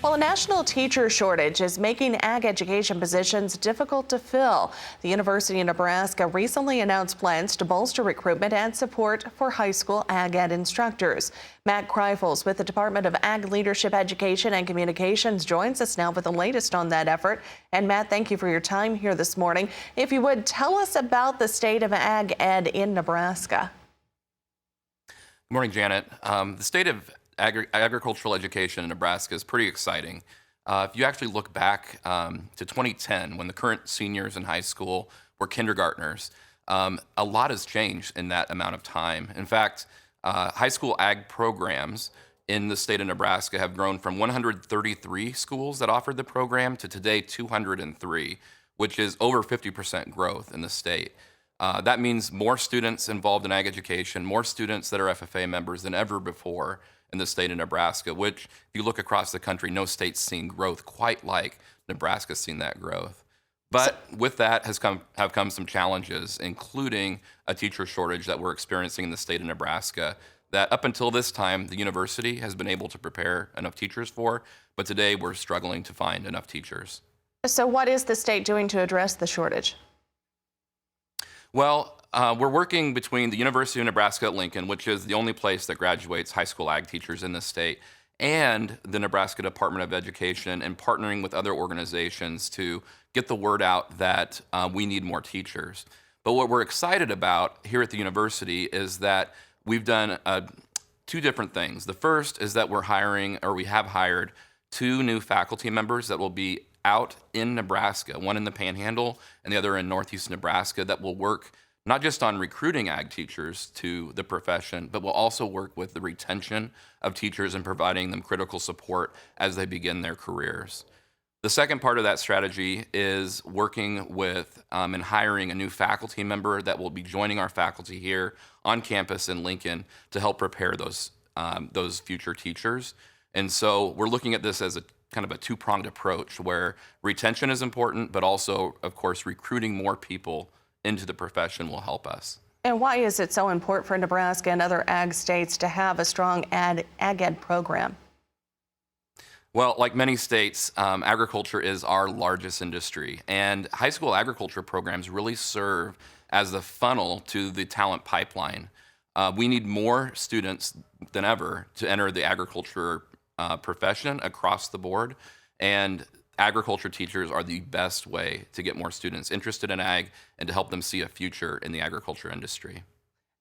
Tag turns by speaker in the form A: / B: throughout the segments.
A: Well, a national teacher shortage is making ag education positions difficult to fill. The University of Nebraska recently announced plans to bolster recruitment and support for high school ag ed instructors. Matt Kreifels with the Department of Ag Leadership Education and Communications joins us now with the latest on that effort. And Matt, thank you for your time here this morning. If you would, tell us about the state of ag ed in Nebraska.
B: Good morning, Janet. The state of agricultural education in Nebraska is pretty exciting. If you actually look back to 2010, when the current seniors in high school were kindergartners, a lot has changed in that amount of time. In fact, high school ag programs in the state of Nebraska have grown from 133 schools that offered the program to today 203, which is over 50% growth in the state. That means more students involved in ag education, more students that are FFA members than ever before in the state of Nebraska, which, if you look across the country, no state's seen growth quite like Nebraska's seen that growth. But with that have come some challenges, including a teacher shortage that we're experiencing in the state of Nebraska that up until this time, the university has been able to prepare enough teachers for, but today we're struggling to find enough teachers.
A: So what is the state doing to address the shortage?
B: Well, we're working between the University of Nebraska-Lincoln, which is the only place that graduates high school ag teachers in the state, and the Nebraska Department of Education, and partnering with other organizations to get the word out that we need more teachers. But what we're excited about here at the university is that we've done two different things. The first is that we have hired 2 new faculty members that will be out in Nebraska, one in the Panhandle and the other in Northeast Nebraska, that will work not just on recruiting ag teachers to the profession, but will also work with the retention of teachers and providing them critical support as they begin their careers. The second part of that strategy is working with and hiring a new faculty member that will be joining our faculty here on campus in Lincoln to help prepare those future teachers. And so we're looking at this as a kind of a two-pronged approach where retention is important, but also, of course, recruiting more people into the profession will help us.
A: And why is it so important for Nebraska and other ag states to have a strong ag ed program?
B: Well, like many states, agriculture is our largest industry, and high school agriculture programs really serve as the funnel to the talent pipeline. We need more students than ever to enter the agriculture profession across the board, and agriculture teachers are the best way to get more students interested in ag and to help them see a future in the agriculture industry.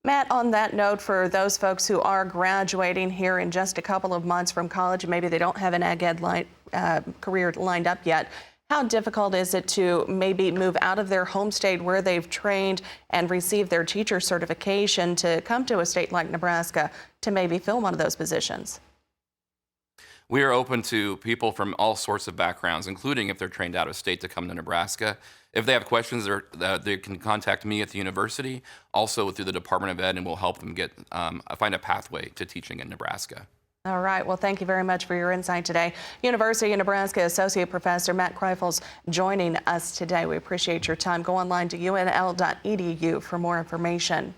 A: Matt, on that note, for those folks who are graduating here in just a couple of months from college, maybe they don't have an ag ed career lined up yet, how difficult is it to maybe move out of their home state where they've trained and received their teacher certification to come to a state like Nebraska to maybe fill one of those positions?
B: We are open to people from all sorts of backgrounds, including if they're trained out of state to come to Nebraska. If they have questions, they can contact me at the university, also through the Department of Ed, and we'll help them find a pathway to teaching in Nebraska.
A: All right. Well, thank you very much for your insight today. University of Nebraska Associate Professor Matt Kreifels joining us today. We appreciate your time. Go online to unl.edu for more information.